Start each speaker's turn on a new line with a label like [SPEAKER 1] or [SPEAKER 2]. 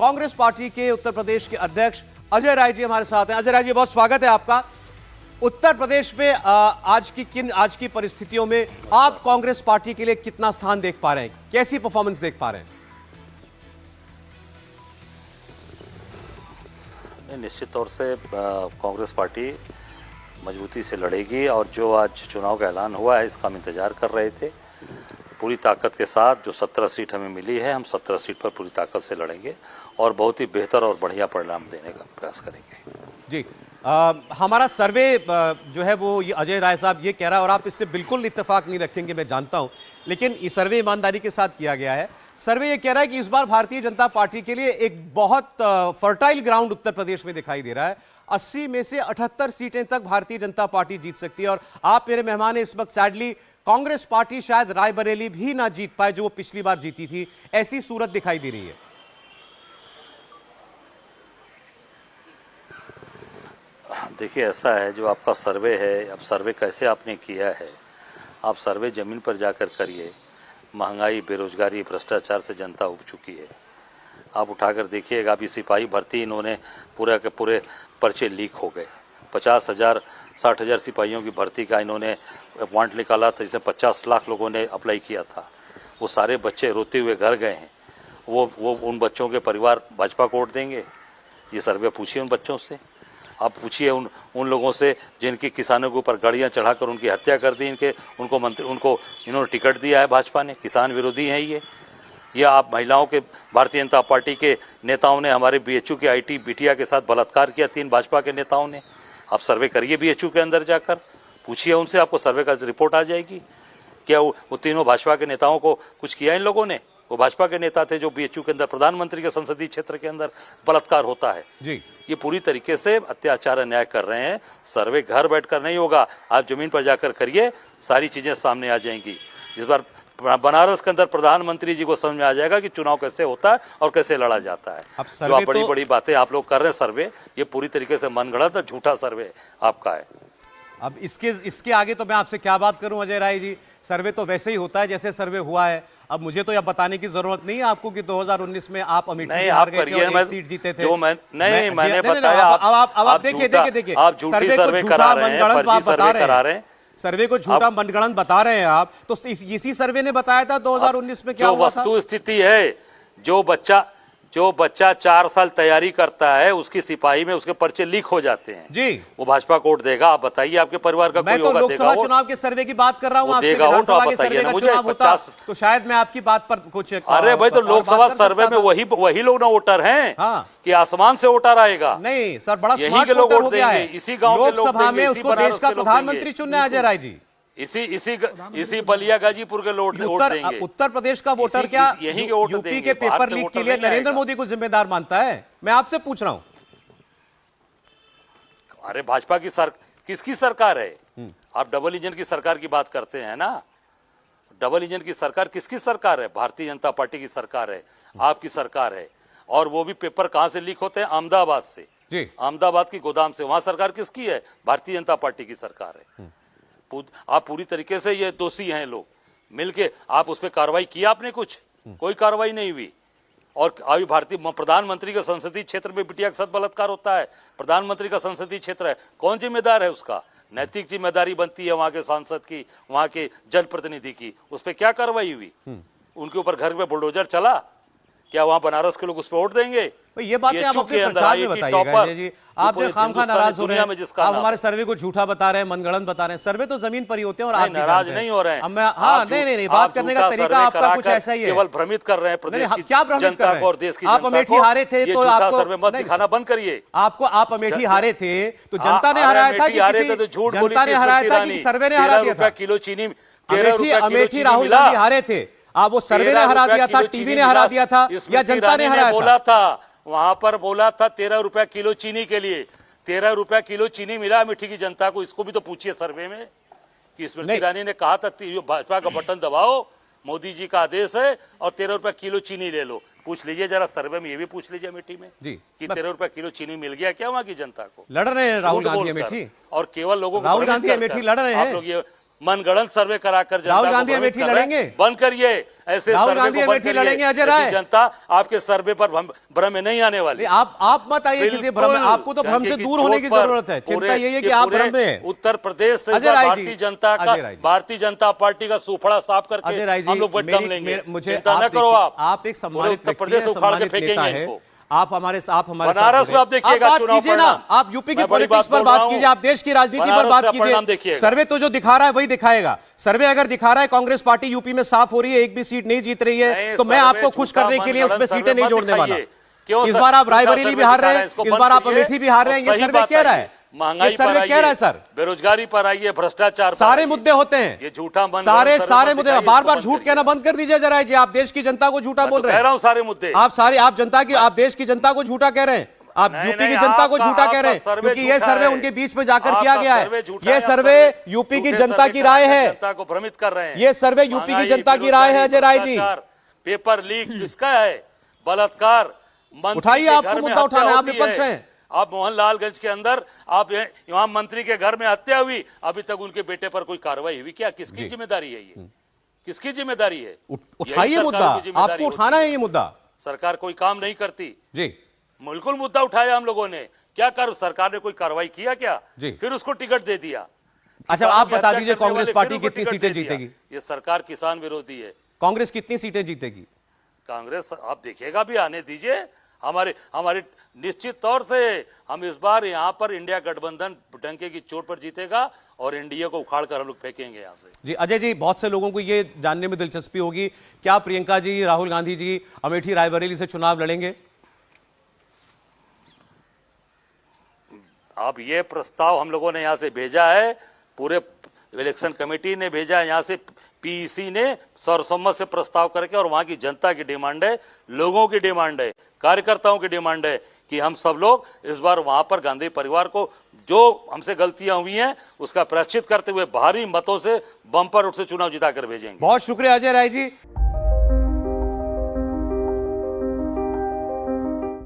[SPEAKER 1] Congress party के उत्तर प्रदेश के अध्यक्ष अजय राय जी हमारे साथ हैं। अजय राय जी, बहुत स्वागत है आपका। उत्तर प्रदेश में आज की परिस्थितियों में आप कांग्रेस पार्टी के लिए कितना स्थान देख पा रहे हैं, कैसी परफॉर्मेंस देख पा रहे हैं?
[SPEAKER 2] निश्चित तौर से कांग्रेस पार्टी मजबूती से लड़ेगी और जो आज चुनाव का ऐलान हुआ है इसका हम इंतजार कर रहे थे। पूरी ताकत के साथ जो 17 सीट हमें मिली है, हम 17 सीट पर पूरी ताकत से लड़ेंगे और बहुत ही बेहतर और बढ़िया परिणाम देने का प्रयास करेंगे।
[SPEAKER 1] जी, हमारा सर्वे जो है वो अजय राय साहब ये कह रहा है और आप इससे बिल्कुल इत्तेफाक नहीं रखेंगे, मैं जानता हूं, लेकिन ये सर्वे ईमानदारी के साथ किया गया है। सर्वे ये कह रहा है कि इस बार भारतीय जनता पार्टी के लिए एक बहुत फर्टाइल ग्राउंड उत्तर प्रदेश में दिखाई दे रहा है। 80 में से 78 सीटें तक भारतीय जनता पार्टी जीत सकती है और आप मेरे मेहमान हैं इस वक्त। सैडली कांग्रेस पार्टी शायद रायबरेली भी ना जीत पाए जो वो पिछली बार जीती थी, ऐसी सूरत दिखाई दे रही है।
[SPEAKER 2] देखिए, ऐसा है, जो आपका सर्वे है, अब सर्वे कैसे आपने किया है, आप सर्वे जमीन पर जाकर करिए। महंगाई, बेरोजगारी, भ्रष्टाचार से जनता उब चुकी है। आप उठाकर देखिएगा, अभी सिपाही भर्ती इन्होंने पूरे के पूरे पर्चे लीक हो गए। 50,000 60,000 सिपाहियों की भर्ती का इन्होंने वांट निकाला था, जिसमें 50 लाख लोगों ने अप्लाई किया था। वो सारे बच्चे रोते हुए घर गए हैं। वो उन बच्चों के परिवार भाजपा को वोट देंगे? ये सर्वे पूछिए उन बच्चों से। आप पूछिए उन लोगों से जिनकी किसानों के ऊपर गाड़ियां चढ़ाकर उनकी हत्या कर दी। उनको इन्होंने टिकट दिया है भाजपा ने। किसान विरोधी हैं ये आप महिलाओं के, भारतीय जनता पार्टी के नेताओं ने हमारे बीएचयू के आईटी बिटिया के साथ बलात्कार किया 3 भाजपा के नेताओं ने। आप सर्वे करिए बीएचयू के अंदर जाकर, पूछिए उनसे, आपको सर्वे का रिपोर्ट आ जाएगी। क्या वो तीनों भाजपा के नेताओं को कुछ किया इन लोगों ने? वो भाजपा के नेता थे जो बीएचयू के अंदर प्रधानमंत्री के संसदीय क्षेत्र के अंदर बलात्कार होता है
[SPEAKER 1] जी। ये
[SPEAKER 2] पूरी तरीके से अत्याचार अन्याय कर रहे हैं। सर्वे घर बैठकर नहीं होगा, आप जमीन पर जाकर करिए, सारी चीजें सामने आ जाएंगी। इस बार बनारस के अंदर प्रधानमंत्री जी को समझ में आ जाएगा कि चुनाव कैसे होता है और कैसे लड़ा जाता है। जो आप बड़ी बड़ी बातें आप लोग कर रहे हैं सर्वे, ये पूरी तरीके से मनगढ़ंत झूठा सर्वे आपका है।
[SPEAKER 1] अब इसके आगे तो मैं आपसे क्या बात करूं अजय राय जी, सर्वे तो वैसे ही होता है जैसे सर्वे हुआ है। अब मुझे तो यह बताने की जरूरत नहीं है आपको कि 2019 में आप अमेठी में हार गए थे और 1 सीट जीते थे।
[SPEAKER 2] मैंने बताया।
[SPEAKER 1] अब आप देखिए सर्वे को झूठा मनगढ़ंत आप बता रहे हैं। सर्वे को झूठा मनगढ़ंत बता रहे हैं आप, तो इसी सर्वे ने बताया था 2019 में क्या हुआ था।
[SPEAKER 2] वस्तु स्थिति है, जो बच्चा 4 साल तैयारी करता है उसकी सिपाही में उसके पर्चे लीक हो जाते हैं जी। वो भाजपा को वोट देगा? आप बताइए, आपके परिवार का कोई होगा?
[SPEAKER 1] मैं तो लोकसभा चुनाव के सर्वे की बात कर रहा हूँ, आपसे विधानसभा के सर्वे का चुनाव होता तो शायद मैं आपकी बात पर कुछ।
[SPEAKER 2] अरे भाई, तो लोकसभा सर्वे में वही लोग ना वोटर हैं कि आसमान से वोटर आएगा?
[SPEAKER 1] नहीं सर, बड़ा स्मार्ट वोटर हो गया है।
[SPEAKER 2] इसी गाँव के
[SPEAKER 1] लोकसभा में उसको देश का प्रधानमंत्री चुनना है अजय राय जी।
[SPEAKER 2] इसी बलिया गाजीपुर के वोट देंगे।
[SPEAKER 1] उत्तर प्रदेश का वोटर क्या यही यूपी के पेपर लीक के लिए नरेंद्र मोदी को जिम्मेदार मानता है? मैं आपसे पूछ रहा हूं।
[SPEAKER 2] अरे भाजपा की किसकी सरकार है? आप डबल इंजन की सरकार की बात करते हैं ना। डबल इंजन की सरकार किसकी सरकार है? भारतीय जनता पार्टी की सरकार है, आपकी सरकार है। और वो भी पेपर कहां से लीक होते हैं? अहमदाबाद से जी। अहमदाबाद की गोदाम से। वहां सरकार किसकी है? भारतीय जनता पार्टी की सरकार है। आप पूरी तरीके से ये दोषी हैं लोग मिलके। आप उस पर कार्रवाई किया आपने? कोई कार्रवाई नहीं हुई। और अभी भारतीय प्रधानमंत्री के संसदीय क्षेत्र में बिटिया के साथ बलात्कार होता है। प्रधानमंत्री का संसदीय क्षेत्र है, कौन जिम्मेदार है उसका? नैतिक जिम्मेदारी बनती है वहां के सांसद की, वहां के जनप्रतिनिधि की। उस पर क्या कार्रवाई हुई? उनके ऊपर घर में बुलडोजर चला? क्या वहां बनारस के लोग उस पर वोट देंगे?
[SPEAKER 1] ये बातें आप अपने प्रचार में बताइएगा जी। आप जो खामखा नाराज हो रहे हैं, आप हमारे सर्वे को झूठा बता रहे हैं, मनगढ़ंत बता रहे हैं। सर्वे तो जमीन पर ही होते हैं और आप
[SPEAKER 2] नाराज नहीं हो रहे हैं।
[SPEAKER 1] हाँ, नहीं, बात करने का तरीका आपका कुछ ऐसा ही है।
[SPEAKER 2] केवल भ्रमित कर रहे हैं प्रदेश की
[SPEAKER 1] क्या भ्रमित कर रहे हैं?
[SPEAKER 2] और देश की
[SPEAKER 1] आप अमेठी हारे थे तो आपको
[SPEAKER 2] सर्वे मत दिखाना बंद करिए।
[SPEAKER 1] आप अमेठी हारे थे तो जनता ने हराया था कि जनता ने हराया था कि सर्वे ने हरा दिया था?
[SPEAKER 2] किलो चीनी
[SPEAKER 1] अमेठी राहुल गांधी हारे थे, आप वो सर्वे ने हरा दिया था, टीवी ने हरा दिया था या जनता ने हराया
[SPEAKER 2] बोला था? वहां पर बोला था 13 रुपया किलो चीनी के लिए। 13 रुपया किलो चीनी मिला अमेठी की जनता को। इसको भी तो पूछिए सर्वे में कि स्मृति ईरानी ने कहा था भाजपा का बटन दबाओ, मोदी जी का आदेश है और 13 रुपया किलो चीनी ले लो। पूछ लीजिए जरा सर्वे में, ये भी पूछ लीजिए अमेठी में जी कि 13 रुपया किलो चीनी मिल गया क्या वहां की जनता को?
[SPEAKER 1] लड़ रहे हैं राहुल गांधी अमेठी,
[SPEAKER 2] और केवल लोगों को
[SPEAKER 1] राहुल गांधी अमेठी लड़ रहे हैं।
[SPEAKER 2] आप लोग ये मनगढ़ंत सर्वे कराकर जनता
[SPEAKER 1] राहुल
[SPEAKER 2] को
[SPEAKER 1] गांधी
[SPEAKER 2] भ्रमित
[SPEAKER 1] अमेठी
[SPEAKER 2] कर रहे हैं।
[SPEAKER 1] लड़ेंगे?
[SPEAKER 2] बंद करिए ऐसे
[SPEAKER 1] राहुल
[SPEAKER 2] सर्वे
[SPEAKER 1] गांधी
[SPEAKER 2] को बंद
[SPEAKER 1] अमेठी
[SPEAKER 2] करिए।
[SPEAKER 1] लड़ेंगे, अजय
[SPEAKER 2] ऐसी
[SPEAKER 1] राय?
[SPEAKER 2] जनता आपके सर्वे पर भ्रम में नहीं आने वाली।
[SPEAKER 1] आप मत आइए किसी भ्रम में,
[SPEAKER 2] बिल्कुल,
[SPEAKER 1] आपको तो भ्रम से
[SPEAKER 2] क्योंकि
[SPEAKER 1] दूर होने की
[SPEAKER 2] चोट पर
[SPEAKER 1] जरूरत है। चिंता
[SPEAKER 2] पूरे
[SPEAKER 1] यही है कि
[SPEAKER 2] के
[SPEAKER 1] आप
[SPEAKER 2] पूरे
[SPEAKER 1] भ्रम में हैं।
[SPEAKER 2] उत्तर प्रदेश से
[SPEAKER 1] अजय राय जी,
[SPEAKER 2] भारतीय जनता का
[SPEAKER 1] अजय राय जी।
[SPEAKER 2] भारतीय जनता पार्टी का सूफड़ा साफ करके
[SPEAKER 1] अजय राय जी,
[SPEAKER 2] हम लोग वोट दम लेंगे।
[SPEAKER 1] मुझे
[SPEAKER 2] चिंता न करो
[SPEAKER 1] आप एक सम्मानित
[SPEAKER 2] उत्तर प्रदेश
[SPEAKER 1] व्यक्ति हैं,
[SPEAKER 2] उखाड़ के
[SPEAKER 1] सम्मानित नेता
[SPEAKER 2] फेंकेंगे
[SPEAKER 1] है।
[SPEAKER 2] इनको।
[SPEAKER 1] आप हमारे साथ
[SPEAKER 2] बनारस में आप देखिएगा
[SPEAKER 1] बात
[SPEAKER 2] चुनाव
[SPEAKER 1] कीजिए ना,
[SPEAKER 2] परिणाम।
[SPEAKER 1] आप यूपी की
[SPEAKER 2] मैं बड़ी
[SPEAKER 1] पॉलिटिक्स
[SPEAKER 2] बात
[SPEAKER 1] पर
[SPEAKER 2] बोल रहा
[SPEAKER 1] बात
[SPEAKER 2] हूं।
[SPEAKER 1] कीजिए, आप देश की राजनीति पर
[SPEAKER 2] बनारस
[SPEAKER 1] बात
[SPEAKER 2] का परिणाम
[SPEAKER 1] कीजिए।
[SPEAKER 2] देखिएगा।
[SPEAKER 1] सर्वे तो जो दिखा रहा है वही दिखाएगा। सर्वे अगर दिखा रहा है कांग्रेस पार्टी यूपी में साफ हो रही है, एक भी सीट नहीं जीत रही है, तो मैं आपको खुश करने के लिए उसमें सीटें नहीं जोड़ने वाला। इस बार आप रायबरेली भी हार रहे हैं, इस बार आप अमेठी भी हार रहे हैं, ये सर्वे कह रहा है,
[SPEAKER 2] महंगाई
[SPEAKER 1] सर्वे कह रहा है सर।
[SPEAKER 2] बेरोजगारी पर आइए, भ्रष्टाचार पर
[SPEAKER 1] सारे
[SPEAKER 2] आइए।
[SPEAKER 1] मुद्दे होते हैं,
[SPEAKER 2] ये झूठा मन
[SPEAKER 1] सारे मुद्दे।
[SPEAKER 2] दिखाइए,
[SPEAKER 1] बार
[SPEAKER 2] इसको
[SPEAKER 1] बार
[SPEAKER 2] बंद
[SPEAKER 1] झूठ
[SPEAKER 2] करिए।
[SPEAKER 1] कहना बंद कर दीजिए जरा जी। आप देश की जनता को झूठा
[SPEAKER 2] मैं
[SPEAKER 1] बोल
[SPEAKER 2] तो
[SPEAKER 1] रहे
[SPEAKER 2] कह
[SPEAKER 1] हैं।
[SPEAKER 2] रहा हूं सारे मुद्दे।
[SPEAKER 1] आप देश की जनता को झूठा कह रहे हैं, आप
[SPEAKER 2] नहीं,
[SPEAKER 1] यूपी की
[SPEAKER 2] नहीं,
[SPEAKER 1] जनता को
[SPEAKER 2] आपका-
[SPEAKER 1] झूठा कह रहे हैं,
[SPEAKER 2] आपका सर्वे
[SPEAKER 1] क्योंकि ये
[SPEAKER 2] झूठा
[SPEAKER 1] सर्वे
[SPEAKER 2] है।
[SPEAKER 1] उनके बीच में जाकर किया
[SPEAKER 2] आपका
[SPEAKER 1] गया है।
[SPEAKER 2] सर्वे झूठा
[SPEAKER 1] ये
[SPEAKER 2] है, आप
[SPEAKER 1] सर्वे यूपी की
[SPEAKER 2] झूठे
[SPEAKER 1] जनता
[SPEAKER 2] सर्वे
[SPEAKER 1] की राय
[SPEAKER 2] कराकर
[SPEAKER 1] है।
[SPEAKER 2] जनता को भ्रमित कर रहे हैं।
[SPEAKER 1] ये सर्वे यूपी की
[SPEAKER 2] महंगाई,
[SPEAKER 1] जनता की राय है अजय राय जी।
[SPEAKER 2] भ्रष्टाचार, पेपर लीक किसका है? बलात्कार, मंत्री
[SPEAKER 1] उठाइए,
[SPEAKER 2] के
[SPEAKER 1] आपको
[SPEAKER 2] घर में
[SPEAKER 1] मुद्दा उठाना है,
[SPEAKER 2] हत्या
[SPEAKER 1] आप
[SPEAKER 2] होती
[SPEAKER 1] विपक्ष
[SPEAKER 2] है।
[SPEAKER 1] हैं।
[SPEAKER 2] आप मोहनलालगंज के अंदर आप यहाँ मंत्री के घर में हत्या हुई, अभी तक उनके बेटे पर कोई कार्रवाई हुई क्या? किसकी जिम्मेदारी है ये? किसकी जिम्मेदारी है?
[SPEAKER 1] उठाइए
[SPEAKER 2] यही
[SPEAKER 1] मुद्दा,
[SPEAKER 2] सरकारों की जिम्मेदारी
[SPEAKER 1] आपको
[SPEAKER 2] होती
[SPEAKER 1] उठाना है ये मुद्दा
[SPEAKER 2] सरकार कोई काम नहीं करती।
[SPEAKER 1] जी।
[SPEAKER 2] बिल्कुल मुद्दा उठाया हम लोगों ने। क्या कर सरकार ने कोई कार्रवाई किया क्या?
[SPEAKER 1] जी।
[SPEAKER 2] फिर उसको टिकट दे दिया।
[SPEAKER 1] अच्छा,
[SPEAKER 2] किसानों
[SPEAKER 1] आप
[SPEAKER 2] की
[SPEAKER 1] बता
[SPEAKER 2] हत्या
[SPEAKER 1] दीजिए
[SPEAKER 2] करने
[SPEAKER 1] कांग्रेस
[SPEAKER 2] वाले
[SPEAKER 1] पार्टी
[SPEAKER 2] फिर उनको
[SPEAKER 1] कितनी
[SPEAKER 2] टिकट
[SPEAKER 1] सीटें
[SPEAKER 2] दे दिया।
[SPEAKER 1] जीतेगी?
[SPEAKER 2] ये सरकार किसान विरोधी है।
[SPEAKER 1] कांग्रेस कितनी सीटें जीतेगी?
[SPEAKER 2] कांग्रेस आप देखिएगा भी, आने दीजिए। हमारे निश्चित तौर से हम इस बार यहाँ पर इंडिया गठबंधन डंके की चोट पर जीतेगा और एनडीए को उखाड़ कर हम लोग फेंकेंगे यहाँ से।
[SPEAKER 1] जी अजय जी, बहुत से लोगों को ये जानने में दिलचस्पी होगी, क्या प्रियंका जी, राहुल गांधी जी अमेठी रायबरेली से चुनाव लड़ेंगे?
[SPEAKER 2] अब ये प्रस्ताव हम लोगों ने यहाँ से भेजा है, पूरे इलेक्शन कमेटी ने भेजा है, यहाँ से पीईसी ने सर्वसम्मत से प्रस्ताव करके, और वहां की जनता की डिमांड है, लोगों की डिमांड है, कार्यकर्ताओं की डिमांड है कि हम सब लोग इस बार वहां पर गांधी परिवार को जो हमसे गलतियां हुई हैं उसका प्रायश्चित करते हुए भारी मतों से बम्पर रूप से चुनाव जिताकर भेजेंगे।
[SPEAKER 1] बहुत शुक्रिया अजय राय जी।